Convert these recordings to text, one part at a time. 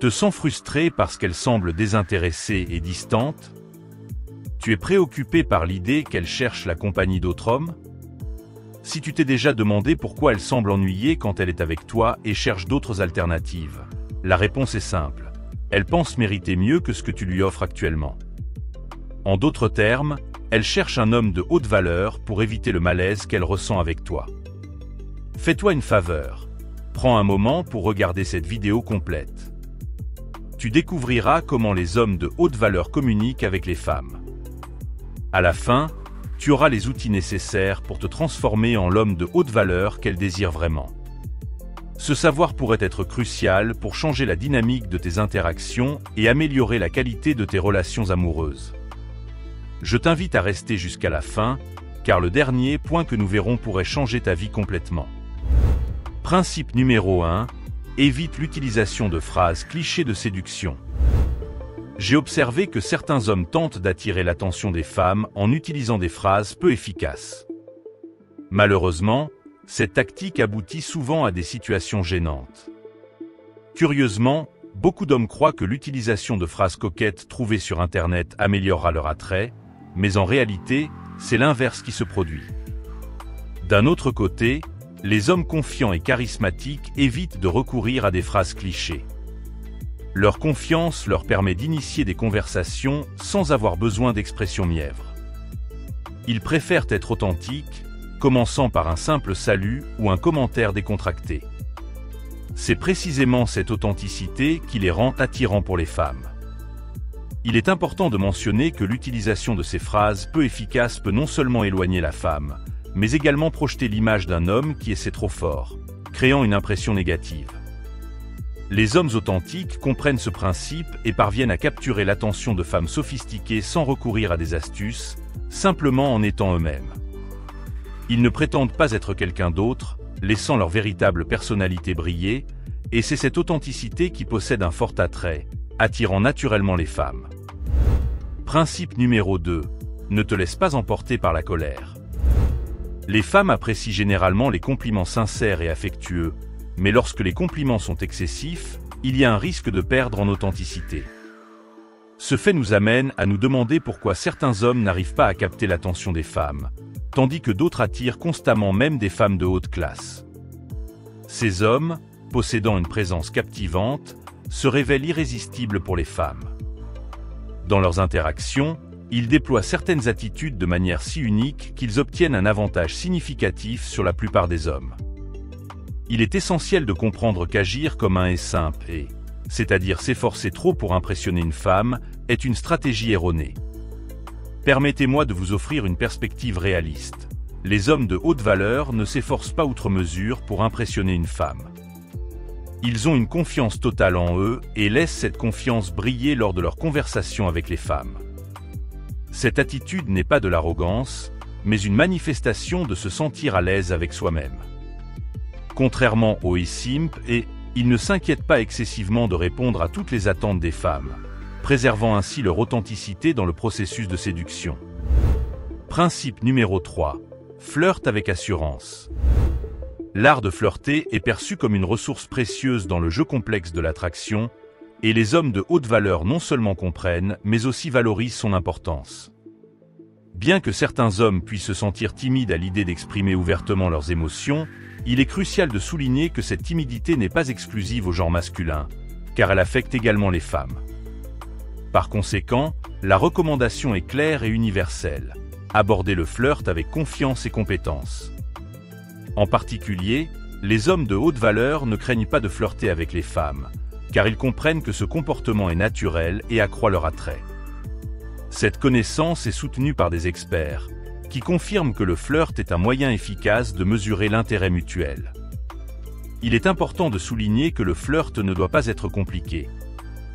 Te sens frustré parce qu'elle semble désintéressée et distante? Tu es préoccupé par l'idée qu'elle cherche la compagnie d'autres hommes? Si tu t'es déjà demandé pourquoi elle semble ennuyée quand elle est avec toi et cherche d'autres alternatives, la réponse est simple. Elle pense mériter mieux que ce que tu lui offres actuellement. En d'autres termes, elle cherche un homme de haute valeur pour éviter le malaise qu'elle ressent avec toi. Fais-toi une faveur. Prends un moment pour regarder cette vidéo complète. Tu découvriras comment les hommes de haute valeur communiquent avec les femmes. À la fin, tu auras les outils nécessaires pour te transformer en l'homme de haute valeur qu'elle désire vraiment. Ce savoir pourrait être crucial pour changer la dynamique de tes interactions et améliorer la qualité de tes relations amoureuses. Je t'invite à rester jusqu'à la fin, car le dernier point que nous verrons pourrait changer ta vie complètement. Principe numéro 1. Évite l'utilisation de phrases clichés de séduction. J'ai observé que certains hommes tentent d'attirer l'attention des femmes en utilisant des phrases peu efficaces. Malheureusement, cette tactique aboutit souvent à des situations gênantes. Curieusement, beaucoup d'hommes croient que l'utilisation de phrases coquettes trouvées sur Internet améliorera leur attrait, mais en réalité, c'est l'inverse qui se produit. D'un autre côté, les hommes confiants et charismatiques évitent de recourir à des phrases clichés. Leur confiance leur permet d'initier des conversations sans avoir besoin d'expressions mièvres. Ils préfèrent être authentiques, commençant par un simple salut ou un commentaire décontracté. C'est précisément cette authenticité qui les rend attirants pour les femmes. Il est important de mentionner que l'utilisation de ces phrases peu efficaces peut non seulement éloigner la femme, mais également projeter l'image d'un homme qui essaie trop fort, créant une impression négative. Les hommes authentiques comprennent ce principe et parviennent à capturer l'attention de femmes sophistiquées sans recourir à des astuces, simplement en étant eux-mêmes. Ils ne prétendent pas être quelqu'un d'autre, laissant leur véritable personnalité briller, et c'est cette authenticité qui possède un fort attrait, attirant naturellement les femmes. Principe numéro 2. Ne te laisse pas emporter par la colère. Les femmes apprécient généralement les compliments sincères et affectueux, mais lorsque les compliments sont excessifs, il y a un risque de perdre en authenticité. Ce fait nous amène à nous demander pourquoi certains hommes n'arrivent pas à capter l'attention des femmes, tandis que d'autres attirent constamment même des femmes de haute classe. Ces hommes, possédant une présence captivante, se révèlent irrésistibles pour les femmes. Dans leurs interactions, ils déploient certaines attitudes de manière si unique qu'ils obtiennent un avantage significatif sur la plupart des hommes. Il est essentiel de comprendre qu'agir comme un simple et, c'est-à-dire s'efforcer trop pour impressionner une femme, est une stratégie erronée. Permettez-moi de vous offrir une perspective réaliste. Les hommes de haute valeur ne s'efforcent pas outre mesure pour impressionner une femme. Ils ont une confiance totale en eux et laissent cette confiance briller lors de leurs conversations avec les femmes. Cette attitude n'est pas de l'arrogance, mais une manifestation de se sentir à l'aise avec soi-même. Contrairement aux simp, ils ne s'inquiètent pas excessivement de répondre à toutes les attentes des femmes, préservant ainsi leur authenticité dans le processus de séduction. Principe numéro 3. Flirte avec assurance. L'art de flirter est perçu comme une ressource précieuse dans le jeu complexe de l'attraction, et les hommes de haute valeur non seulement comprennent, mais aussi valorisent son importance. Bien que certains hommes puissent se sentir timides à l'idée d'exprimer ouvertement leurs émotions, il est crucial de souligner que cette timidité n'est pas exclusive au genre masculin, car elle affecte également les femmes. Par conséquent, la recommandation est claire et universelle. Abordez le flirt avec confiance et compétence. En particulier, les hommes de haute valeur ne craignent pas de flirter avec les femmes, car ils comprennent que ce comportement est naturel et accroît leur attrait. Cette connaissance est soutenue par des experts, qui confirment que le flirt est un moyen efficace de mesurer l'intérêt mutuel. Il est important de souligner que le flirt ne doit pas être compliqué.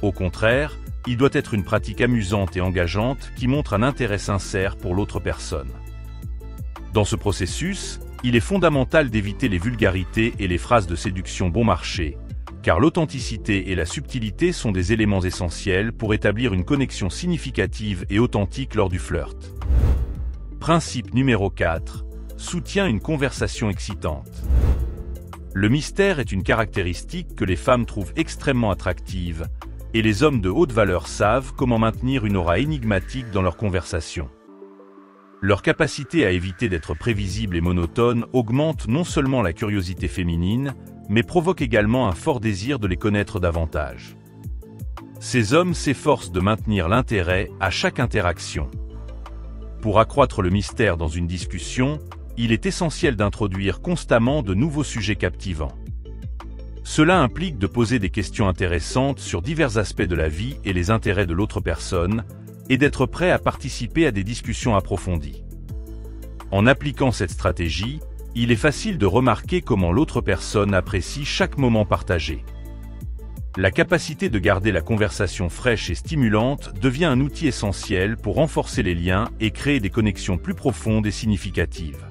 Au contraire, il doit être une pratique amusante et engageante qui montre un intérêt sincère pour l'autre personne. Dans ce processus, il est fondamental d'éviter les vulgarités et les phrases de séduction bon marché, car l'authenticité et la subtilité sont des éléments essentiels pour établir une connexion significative et authentique lors du flirt. Principe numéro 4. Soutiens une conversation excitante. Le mystère est une caractéristique que les femmes trouvent extrêmement attractive, et les hommes de haute valeur savent comment maintenir une aura énigmatique dans leurs conversations. Leur capacité à éviter d'être prévisible et monotone augmente non seulement la curiosité féminine, mais provoque également un fort désir de les connaître davantage. Ces hommes s'efforcent de maintenir l'intérêt à chaque interaction. Pour accroître le mystère dans une discussion, il est essentiel d'introduire constamment de nouveaux sujets captivants. Cela implique de poser des questions intéressantes sur divers aspects de la vie et les intérêts de l'autre personne, et d'être prêt à participer à des discussions approfondies. En appliquant cette stratégie, il est facile de remarquer comment l'autre personne apprécie chaque moment partagé. La capacité de garder la conversation fraîche et stimulante devient un outil essentiel pour renforcer les liens et créer des connexions plus profondes et significatives.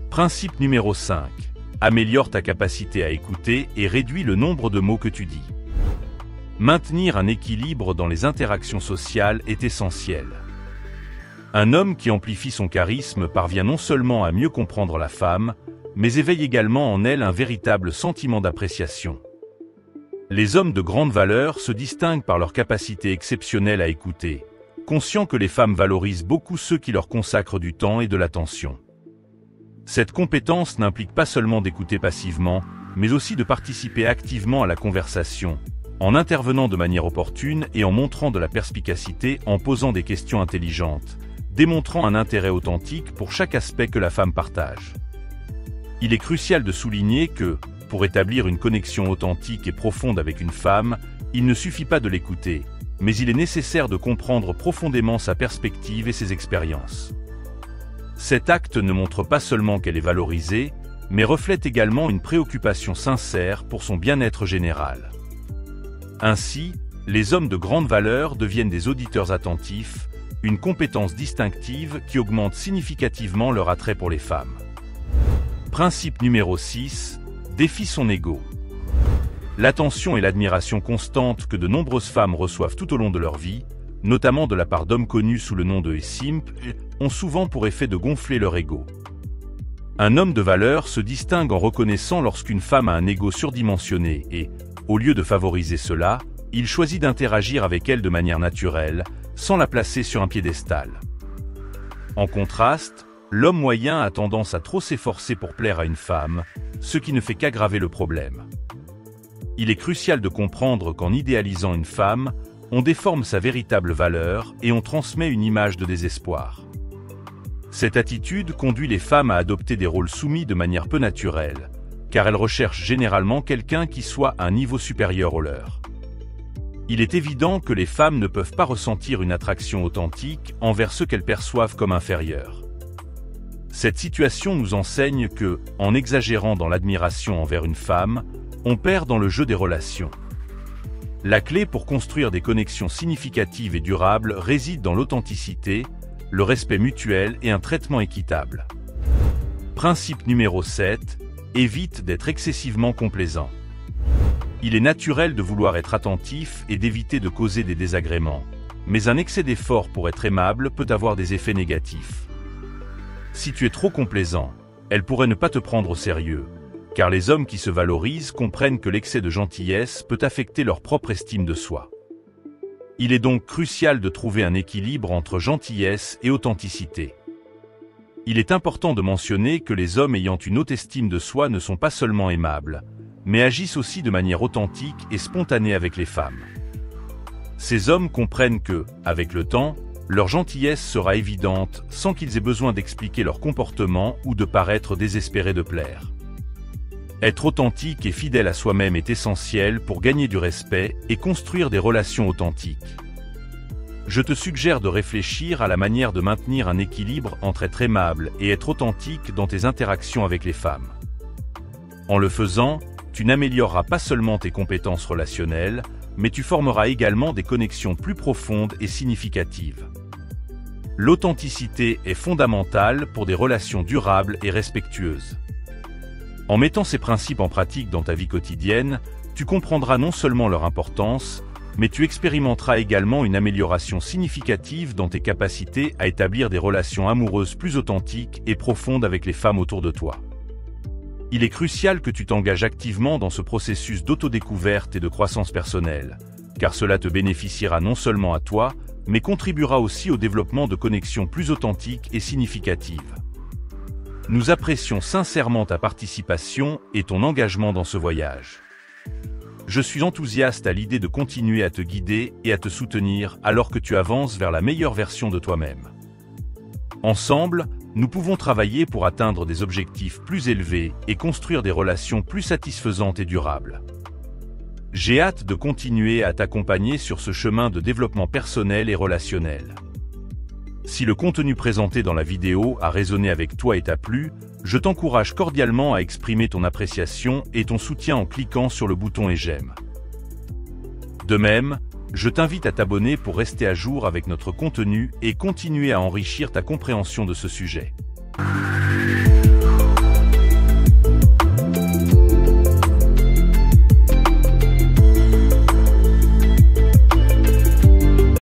Principe numéro 5. Améliore ta capacité à écouter et réduis le nombre de mots que tu dis. Maintenir un équilibre dans les interactions sociales est essentiel. Un homme qui amplifie son charisme parvient non seulement à mieux comprendre la femme, mais éveille également en elle un véritable sentiment d'appréciation. Les hommes de grande valeur se distinguent par leur capacité exceptionnelle à écouter, conscients que les femmes valorisent beaucoup ceux qui leur consacrent du temps et de l'attention. Cette compétence n'implique pas seulement d'écouter passivement, mais aussi de participer activement à la conversation, en intervenant de manière opportune et en montrant de la perspicacité en posant des questions intelligentes, démontrant un intérêt authentique pour chaque aspect que la femme partage. Il est crucial de souligner que, pour établir une connexion authentique et profonde avec une femme, il ne suffit pas de l'écouter, mais il est nécessaire de comprendre profondément sa perspective et ses expériences. Cet acte ne montre pas seulement qu'elle est valorisée, mais reflète également une préoccupation sincère pour son bien-être général. Ainsi, les hommes de grande valeur deviennent des auditeurs attentifs, une compétence distinctive qui augmente significativement leur attrait pour les femmes. Principe numéro 6. Défie son ego. L'attention et l'admiration constante que de nombreuses femmes reçoivent tout au long de leur vie, notamment de la part d'hommes connus sous le nom de simp, ont souvent pour effet de gonfler leur ego. Un homme de valeur se distingue en reconnaissant lorsqu'une femme a un ego surdimensionné et, au lieu de favoriser cela, il choisit d'interagir avec elle de manière naturelle, sans la placer sur un piédestal. En contraste, l'homme moyen a tendance à trop s'efforcer pour plaire à une femme, ce qui ne fait qu'aggraver le problème. Il est crucial de comprendre qu'en idéalisant une femme, on déforme sa véritable valeur et on transmet une image de désespoir. Cette attitude conduit les femmes à adopter des rôles soumis de manière peu naturelle, car elles recherchent généralement quelqu'un qui soit à un niveau supérieur au leur. Il est évident que les femmes ne peuvent pas ressentir une attraction authentique envers ceux qu'elles perçoivent comme inférieurs. Cette situation nous enseigne que, en exagérant dans l'admiration envers une femme, on perd dans le jeu des relations. La clé pour construire des connexions significatives et durables réside dans l'authenticité, le respect mutuel et un traitement équitable. Principe numéro 7. Évite d'être excessivement complaisant. Il est naturel de vouloir être attentif et d'éviter de causer des désagréments, mais un excès d'effort pour être aimable peut avoir des effets négatifs. Si tu es trop complaisant, elle pourrait ne pas te prendre au sérieux, car les hommes qui se valorisent comprennent que l'excès de gentillesse peut affecter leur propre estime de soi. Il est donc crucial de trouver un équilibre entre gentillesse et authenticité. Il est important de mentionner que les hommes ayant une haute estime de soi ne sont pas seulement aimables, mais agissent aussi de manière authentique et spontanée avec les femmes. Ces hommes comprennent que, avec le temps, leur gentillesse sera évidente sans qu'ils aient besoin d'expliquer leur comportement ou de paraître désespérés de plaire. Être authentique et fidèle à soi-même est essentiel pour gagner du respect et construire des relations authentiques. Je te suggère de réfléchir à la manière de maintenir un équilibre entre être aimable et être authentique dans tes interactions avec les femmes. En le faisant, tu n'amélioreras pas seulement tes compétences relationnelles, mais tu formeras également des connexions plus profondes et significatives. L'authenticité est fondamentale pour des relations durables et respectueuses. En mettant ces principes en pratique dans ta vie quotidienne, tu comprendras non seulement leur importance, mais tu expérimenteras également une amélioration significative dans tes capacités à établir des relations amoureuses plus authentiques et profondes avec les femmes autour de toi. Il est crucial que tu t'engages activement dans ce processus d'autodécouverte et de croissance personnelle, car cela te bénéficiera non seulement à toi, mais contribuera aussi au développement de connexions plus authentiques et significatives. Nous apprécions sincèrement ta participation et ton engagement dans ce voyage. Je suis enthousiaste à l'idée de continuer à te guider et à te soutenir alors que tu avances vers la meilleure version de toi-même. Ensemble, nous pouvons travailler pour atteindre des objectifs plus élevés et construire des relations plus satisfaisantes et durables. J'ai hâte de continuer à t'accompagner sur ce chemin de développement personnel et relationnel. Si le contenu présenté dans la vidéo a résonné avec toi et t'a plu, je t'encourage cordialement à exprimer ton appréciation et ton soutien en cliquant sur le bouton « et j'aime ». De même, je t'invite à t'abonner pour rester à jour avec notre contenu et continuer à enrichir ta compréhension de ce sujet.